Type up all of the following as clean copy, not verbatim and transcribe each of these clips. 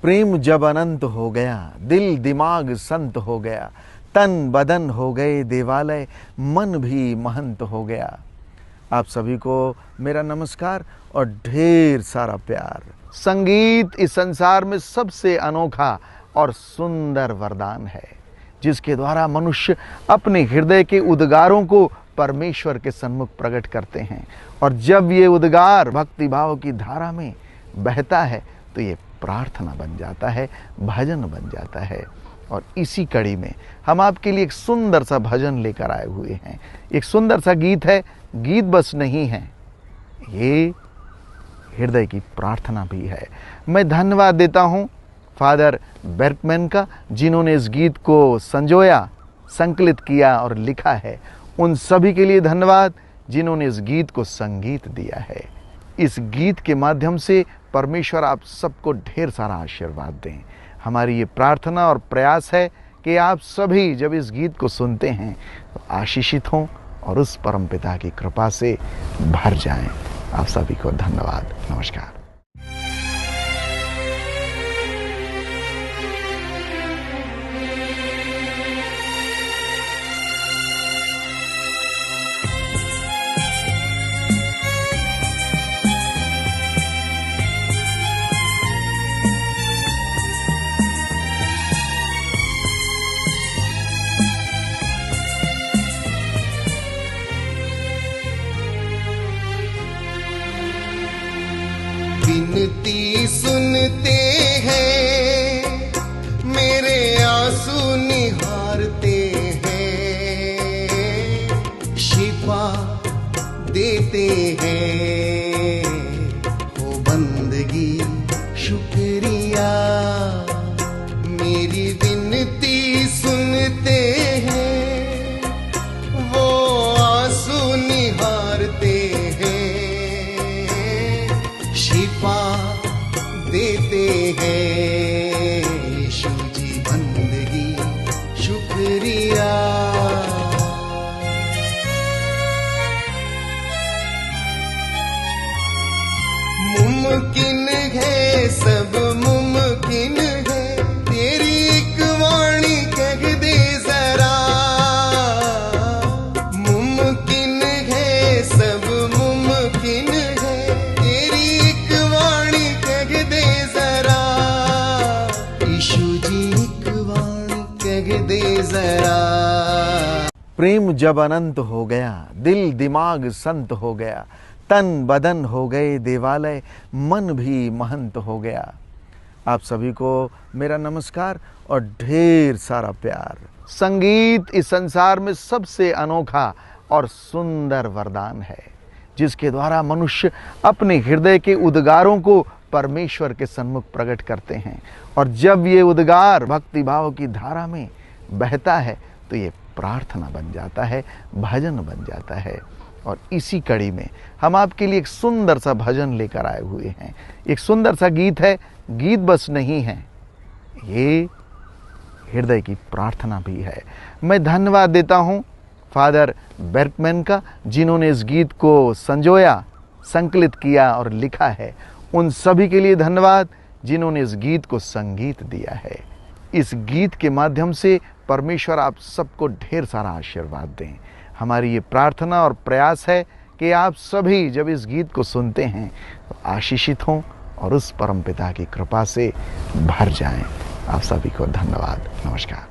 प्रेम जब अनंत हो गया, दिल दिमाग संत हो गया, तन बदन हो गए देवालय, मन भी महंत हो गया। आप सभी को मेरा नमस्कार और ढेर सारा प्यार। संगीत इस संसार में सबसे अनोखा और सुंदर वरदान है, जिसके द्वारा मनुष्य अपने हृदय के उद्गारों को परमेश्वर के सन्मुख प्रकट करते हैं। और जब ये उद्गार भक्ति भाव की धारा में बहता है तो ये प्रार्थना बन जाता है, भजन बन जाता है। और इसी कड़ी में हम आपके लिए एक सुंदर सा भजन लेकर आए हुए हैं। एक सुंदर सा गीत है, गीत बस नहीं है, ये हृदय की प्रार्थना भी है। मैं धन्यवाद देता हूँ फादर बेर्कमैन का, जिन्होंने इस गीत को संजोया, संकलित किया और लिखा है। उन सभी के लिए धन्यवाद जिन्होंने इस गीत को संगीत दिया है। इस गीत के माध्यम से परमेश्वर आप सबको ढेर सारा आशीर्वाद दें। हमारी ये प्रार्थना और प्रयास है कि आप सभी जब इस गीत को सुनते हैं तो आशीषित हों और उस परमपिता की कृपा से भर जाएं। आप सभी को धन्यवाद, नमस्कार। विनती सुनते हैं, मेरे आंसू निहारते हैं, शिफा देते हैं, हो बंदगी शुक्रिया। मेरी विनती सुनते हैं, वो आंसू निहारते हैं, शिफा देते हैं। यीशु जी बंदगी शुक्रिया। मुमकिन है, सब मुमकिन है, तेरी एक वाणी कह दे जरा। मुमकिन है, सब मुमकिन है, तेरी एक वाणी कह दे जरा। यीशु जी एक वाणी कह दे जरा। प्रेम जब अनंत हो गया, दिल दिमाग संत हो गया, तन बदन हो गए देवालय, मन भी महंत हो गया। आप सभी को मेरा नमस्कार और ढेर सारा प्यार। संगीत इस संसार में सबसे अनोखा और सुंदर वरदान है, जिसके द्वारा मनुष्य अपने हृदय के उद्गारों को परमेश्वर के सन्मुख प्रकट करते हैं। और जब ये उद्गार भक्ति भाव की धारा में बहता है तो ये प्रार्थना बन जाता है, भजन बन जाता है। और इसी कड़ी में हम आपके लिए एक सुंदर सा भजन लेकर आए हुए हैं। एक सुंदर सा गीत है, गीत बस नहीं है, ये हृदय की प्रार्थना भी है। मैं धन्यवाद देता हूँ फादर बेर्कमैन का, जिन्होंने इस गीत को संजोया, संकलित किया और लिखा है। उन सभी के लिए धन्यवाद जिन्होंने इस गीत को संगीत दिया है। इस गीत के माध्यम से परमेश्वर आप सबको ढेर सारा आशीर्वाद दें। हमारी ये प्रार्थना और प्रयास है कि आप सभी जब इस गीत को सुनते हैं तो आशीषित हों और उस परमपिता की कृपा से भर जाएं। आप सभी को धन्यवाद, नमस्कार।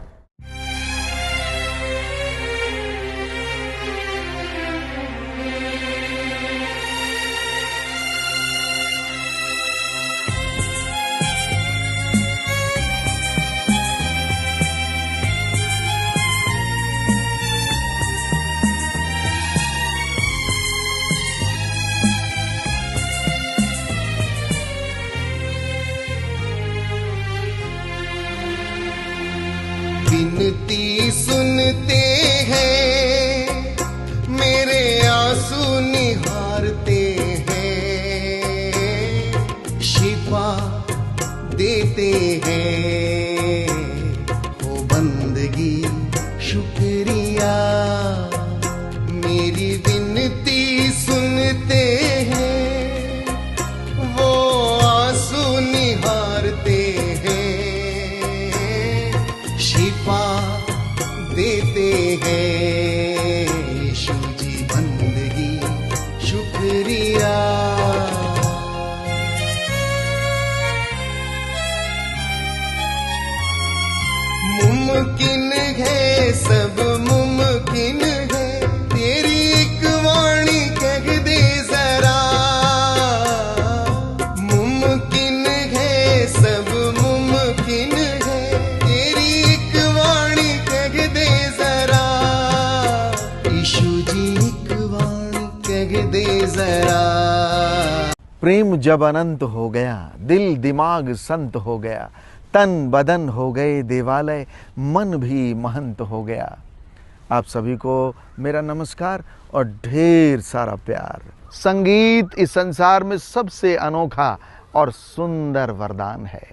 विनती सुनते हैं, मेरे आंसू निहारते हैं, शिफा देते हैं, हो बंदगी शुक्रिया। मेरी विनती सुनते हैं, वो आंसू निहारते हैं, देते हैं। यीशु जी बंदगी शुक्रिया। मुमकिन है सब मुमकिन है, तेरी एक वाणी कह दे जरा। मुमकिन है सब मुमकिन है, तेरी एक वाणी कह दे जरा। यीशु जी एक वाणी कह दे जरा। प्रेम जब अनंत हो गया, दिल दिमाग संत हो गया, तन बदन हो गए देवालय, मन भी महंत हो गया। आप सभी को मेरा नमस्कार और ढेर सारा प्यार। संगीत इस संसार में सबसे अनोखा और सुंदर वरदान है,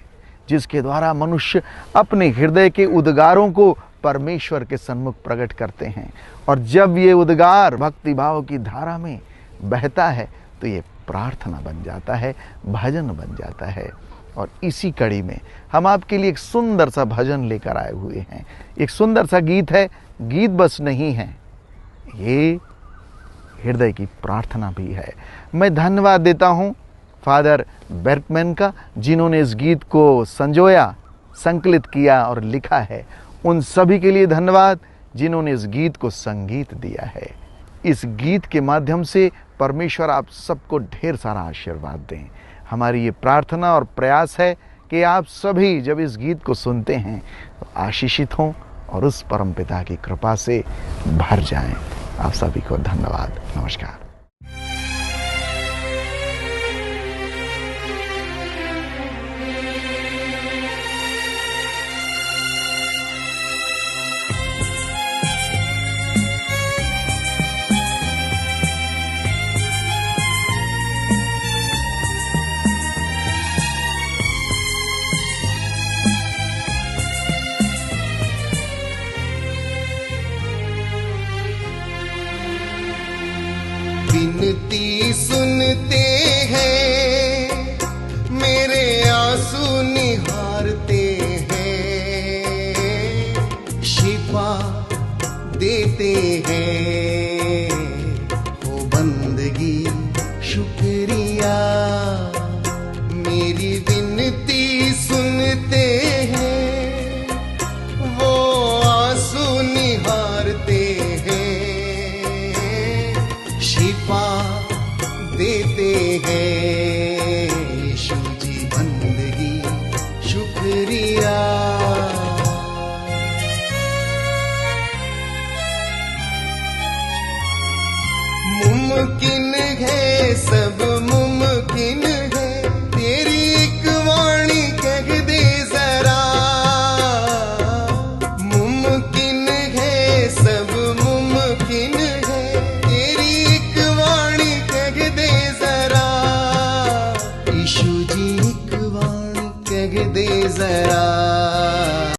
जिसके द्वारा मनुष्य अपने हृदय के उद्गारों को परमेश्वर के सन्मुख प्रकट करते हैं। और जब ये उद्गार भक्ति भाव की धारा में बहता है तो ये प्रार्थना बन जाता है, भजन बन जाता है। और इसी कड़ी में हम आपके लिए एक सुंदर सा भजन लेकर आए हुए हैं। एक सुंदर सा गीत है, गीत बस नहीं है, ये हृदय की प्रार्थना भी है। मैं धन्यवाद देता हूँ फादर बेर्कमैन का, जिन्होंने इस गीत को संजोया, संकलित किया और लिखा है। उन सभी के लिए धन्यवाद जिन्होंने इस गीत को संगीत दिया है। इस गीत के माध्यम से परमेश्वर आप सबको ढेर सारा आशीर्वाद दें। हमारी ये प्रार्थना और प्रयास है कि आप सभी जब इस गीत को सुनते हैं तो आशीषित हों और उस परमपिता की कृपा से भर जाएं। आप सभी को धन्यवाद। नमस्कार। विनती सुनते हैं, मेरे आंसू निहारते हैं, शिफा देते हैं। हो बंदगी शुक्रिया। मेरी विनती सुनते हैं, वो आंसू निहारते हैं, शिफा देते हैं। यीशु जी बंदगी शुक्रिया। मुमकिन है सब